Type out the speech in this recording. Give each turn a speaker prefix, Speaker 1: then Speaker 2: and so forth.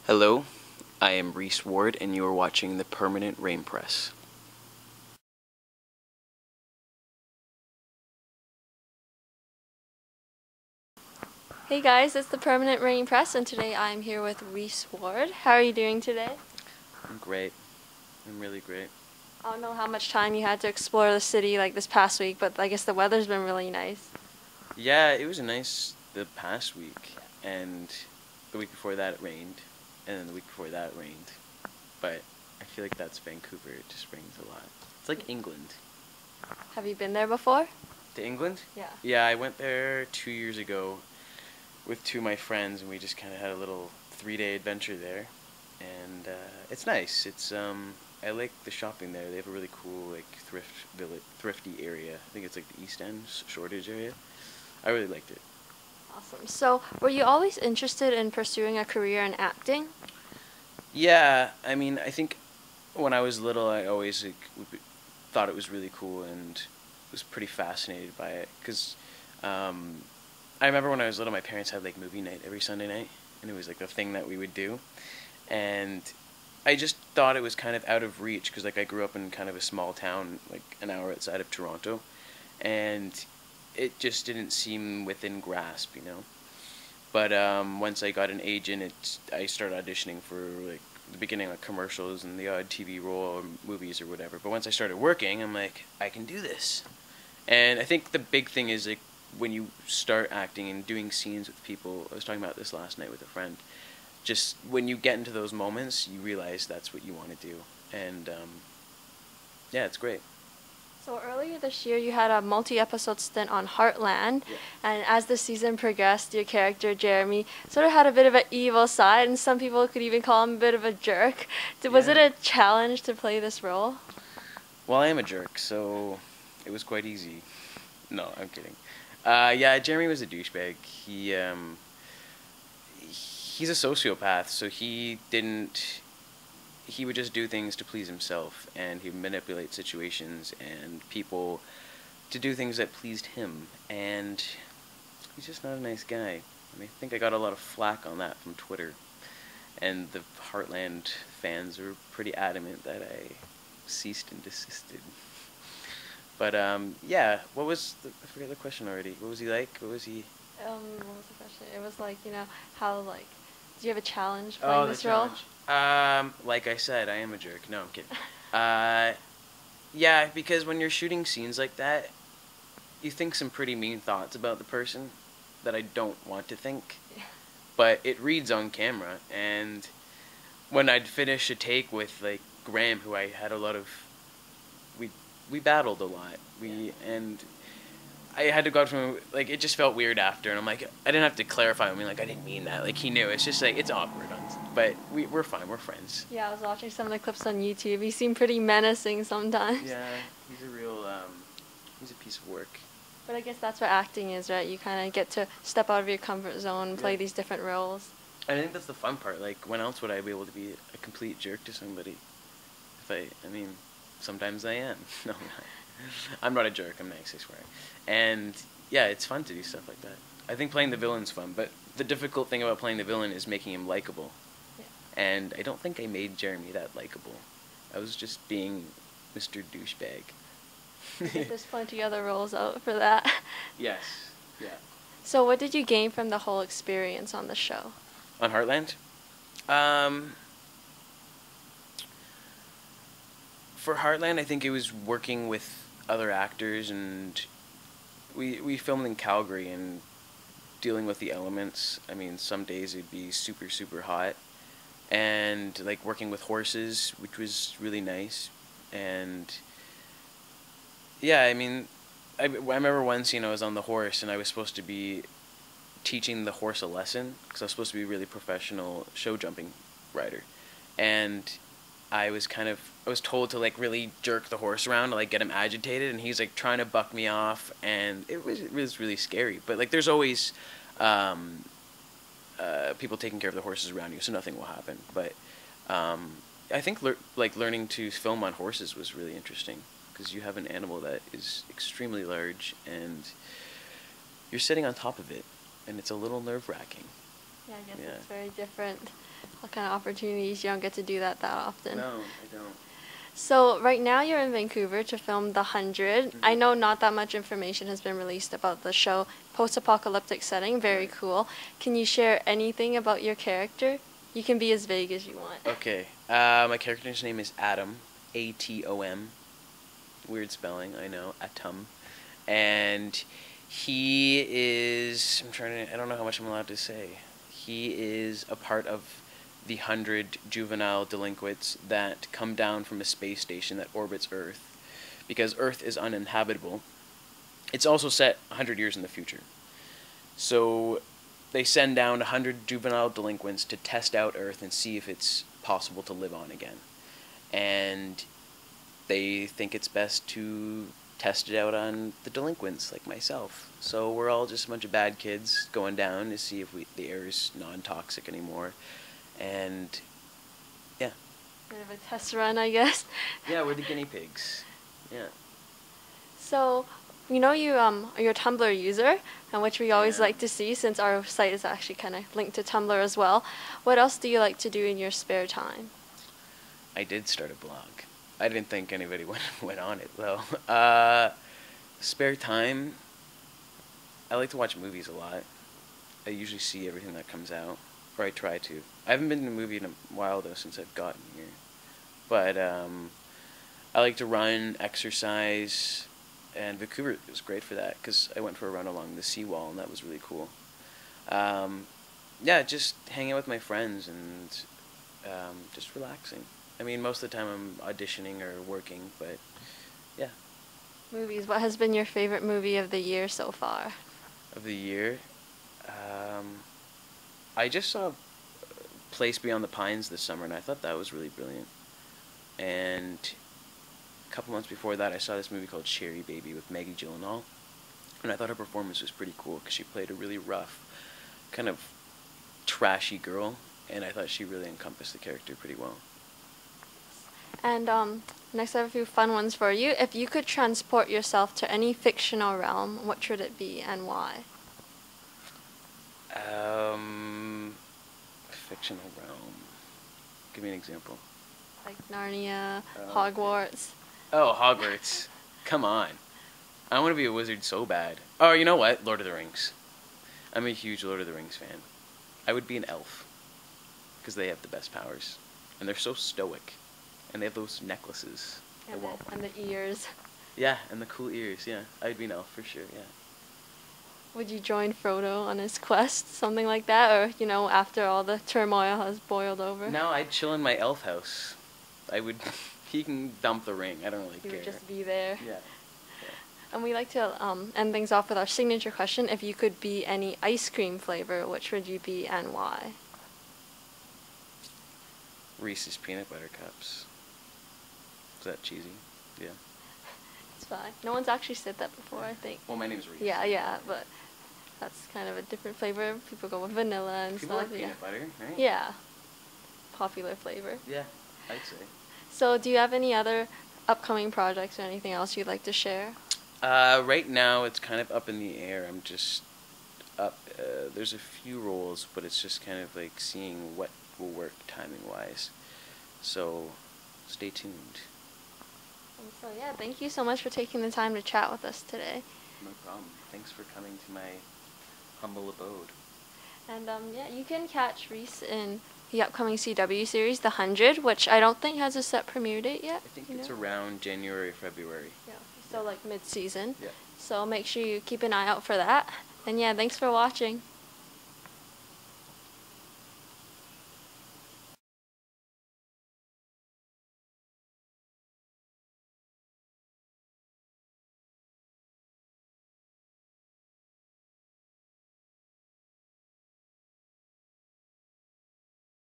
Speaker 1: Hello, I am Rhys Ward, and you are watching the Permanent Rain Press.
Speaker 2: Hey guys, it's the Permanent Rain Press, and today I'm here with Rhys Ward. How are you doing today?
Speaker 1: I'm great. I'm really great.
Speaker 2: I don't know how much time you had to explore the city like this past week, but I guess the weather's been really nice.
Speaker 1: Yeah, it was nice the past week, and the week before that it rained, and then the week before that it rained. But I feel like that's Vancouver. It just rains a lot. It's like England.
Speaker 2: Have you been there before?
Speaker 1: To England?
Speaker 2: Yeah.
Speaker 1: Yeah, I went there 2 years ago with two of my friends, and we just kind of had a little 3-day adventure there. And it's nice. I like the shopping there. They have a really cool like thrifty area. I think it's like the East End Shoreditch area. I really liked it.
Speaker 2: Awesome. So, were you always interested in pursuing a career in acting?
Speaker 1: Yeah, I mean, I think when I was little, I always thought it was really cool and was pretty fascinated by it. Cause I remember when I was little, my parents had like movie night every Sunday night, and it was like a thing that we would do, and I just thought it was kind of out of reach because like I grew up in kind of a small town, like an hour outside of Toronto, and it just didn't seem within grasp, you know. But once I got an agent, I started auditioning for like the beginning like commercials and the odd TV role or movies or whatever. But once I started working, I'm like, I can do this. And I think the big thing is like when you start acting and doing scenes with people. I was talking about this last night with a friend. Just when you get into those moments, you realize that's what you want to do, and yeah, it's great.
Speaker 2: So, earlier this year, you had a multi-episode stint on Heartland,
Speaker 1: Yeah.
Speaker 2: and as the season progressed, your character, Jeremy, sort of had a bit of an evil side, and some people could even call him a bit of a jerk. Was it
Speaker 1: Yeah.
Speaker 2: a challenge to play this role?
Speaker 1: Well, I am a jerk, so it was quite easy. No, I'm kidding. Yeah, Jeremy was a douchebag. He's a sociopath, so he would just do things to please himself, and he would manipulate situations and people to do things that pleased him, and he's just not a nice guy. I mean, I think I got a lot of flack on that from Twitter, and the Heartland fans were pretty adamant that I ceased and desisted. But yeah, I forget the question already. What was he like? What was he?
Speaker 2: What was the question? It was like, how, like, do you have a challenge
Speaker 1: Oh,
Speaker 2: playing
Speaker 1: the
Speaker 2: this role?
Speaker 1: challenge. Like I said, I am a jerk. No, I'm kidding. Yeah, because when you're shooting scenes like that, you think some pretty mean thoughts about the person that I don't want to think.
Speaker 2: Yeah.
Speaker 1: But it reads on camera, and when I'd finish a take with like Graham, who I had a lot of, we battled a lot. And I had to go up to him, like, it just felt weird after, and I'm like, I didn't have to clarify with me, like, I didn't mean that, like, he knew, it's just, like, it's awkward, but we're fine, we're friends.
Speaker 2: Yeah, I was watching some of the clips on YouTube. He seemed pretty menacing sometimes.
Speaker 1: Yeah, he's a real, he's a piece of work.
Speaker 2: But I guess that's what acting is, right? You kind of get to step out of your comfort zone and play
Speaker 1: Yeah.
Speaker 2: these different roles.
Speaker 1: And I think that's the fun part, like, when else would I be able to be a complete jerk to somebody? I mean, sometimes I am. No, I'm not a jerk, I'm nice, I swear. And yeah, it's fun to do stuff like that. I think playing the villain's fun, but the difficult thing about playing the villain is making him likable.
Speaker 2: Yeah.
Speaker 1: And I don't think I made Jeremy that likable. I was just being Mr. Douchebag.
Speaker 2: I think there's plenty other roles out for that.
Speaker 1: Yes, yeah.
Speaker 2: So what did you gain from the whole experience on the show?
Speaker 1: On Heartland? For Heartland, I think it was working with other actors, and we filmed in Calgary and dealing with the elements. I mean, some days it'd be super, super hot, and like working with horses, which was really nice. And yeah, I mean, I remember one scene I was on the horse, and I was supposed to be teaching the horse a lesson because I was supposed to be a really professional show jumping rider, and I was told to like really jerk the horse around to like get him agitated, and he's like trying to buck me off, and it was really scary. But like there's always people taking care of the horses around you, so nothing will happen. But I think learning to film on horses was really interesting because you have an animal that is extremely large, and you're sitting on top of it, and it's a little nerve-wracking.
Speaker 2: Yeah, I guess
Speaker 1: Yeah.
Speaker 2: it's very different. What kind of opportunities? You don't get to do that often.
Speaker 1: No, I don't.
Speaker 2: So right now you're in Vancouver to film The 100.
Speaker 1: Mhm.
Speaker 2: I know not that much information has been released about the show. Post-apocalyptic setting, very
Speaker 1: Right.
Speaker 2: cool. Can you share anything about your character? You can be as vague as you want.
Speaker 1: Okay. My character's name is Atom. Atom. Weird spelling, I know. Atom. And he is. I don't know how much I'm allowed to say. He is a part of the 100 juvenile delinquents that come down from a space station that orbits Earth. Because Earth is uninhabitable. It's also set 100 years in the future. So they send down 100 juvenile delinquents to test out Earth and see if it's possible to live on again. And they think it's best to test it out on the delinquents like myself. So we're all just a bunch of bad kids going down to see if the air is non-toxic anymore. And yeah.
Speaker 2: Bit of a test run, I guess.
Speaker 1: Yeah, we're the guinea pigs. Yeah.
Speaker 2: So, you know you're a Tumblr user, and which we always
Speaker 1: Yeah.
Speaker 2: like to see since our site is actually kind of linked to Tumblr as well. What else do you like to do in your spare time?
Speaker 1: I did start a blog. I didn't think anybody went on it though. Spare time. I like to watch movies a lot. I usually see everything that comes out, or I try to. I haven't been to a movie in a while though since I've gotten here. But I like to run, exercise, and Vancouver was great for that because I went for a run along the seawall and that was really cool. Yeah, just hanging out with my friends and just relaxing. I mean, most of the time I'm auditioning or working, but yeah.
Speaker 2: Movies. What has been your favorite movie of the year so far?
Speaker 1: Of the year, I just saw Place Beyond the Pines this summer, and I thought that was really brilliant. And a couple months before that, I saw this movie called Cherry Baby with Maggie Gyllenhaal, and I thought her performance was pretty cool because she played a really rough, kind of trashy girl, and I thought she really encompassed the character pretty well.
Speaker 2: And next I have a few fun ones for you. If you could transport yourself to any fictional realm, what should it be and why?
Speaker 1: Fictional realm. Give me an example.
Speaker 2: Like Narnia,
Speaker 1: Oh,
Speaker 2: Hogwarts.
Speaker 1: Oh, Hogwarts. Come on. I want to be a wizard so bad. Oh, you know what? Lord of the Rings. I'm a huge Lord of the Rings fan. I would be an elf. Because they have the best powers. And they're so stoic. And they have those necklaces.
Speaker 2: And the ears.
Speaker 1: Yeah, and the cool ears, yeah. I'd be an elf for sure, yeah.
Speaker 2: Would you join Frodo on his quest, something like that? Or, you know, after all the turmoil has boiled over?
Speaker 1: No, I'd chill in my elf house. I would... He can dump the ring. I don't really care.
Speaker 2: You would just be there.
Speaker 1: Yeah.
Speaker 2: And we like to end things off with our signature question. If you could be any ice cream flavor, which would you be and why?
Speaker 1: Reese's Peanut Butter Cups. Is that cheesy? Yeah.
Speaker 2: It's fine. No one's actually said that before, I think.
Speaker 1: Well, my name's Reese.
Speaker 2: Yeah, but that's kind of a different flavor. People go with vanilla and
Speaker 1: People
Speaker 2: stuff.
Speaker 1: like peanut butter, right?
Speaker 2: Yeah. Popular flavor.
Speaker 1: Yeah, I'd say.
Speaker 2: So do you have any other upcoming projects or anything else you'd like to share?
Speaker 1: Right now, it's kind of up in the air. I'm just up. There's a few roles, but it's just kind of like seeing what will work timing-wise. So, stay tuned.
Speaker 2: And so yeah, thank you so much for taking the time to chat with us today.
Speaker 1: No problem. Thanks for coming to my humble abode.
Speaker 2: And yeah, you can catch Rhys in the upcoming CW series, The 100, which I don't think has a set premiere date yet.
Speaker 1: I think it's around January, February.
Speaker 2: Yeah, so like mid-season.
Speaker 1: Yeah.
Speaker 2: So make sure you keep an eye out for that. And yeah, thanks for watching.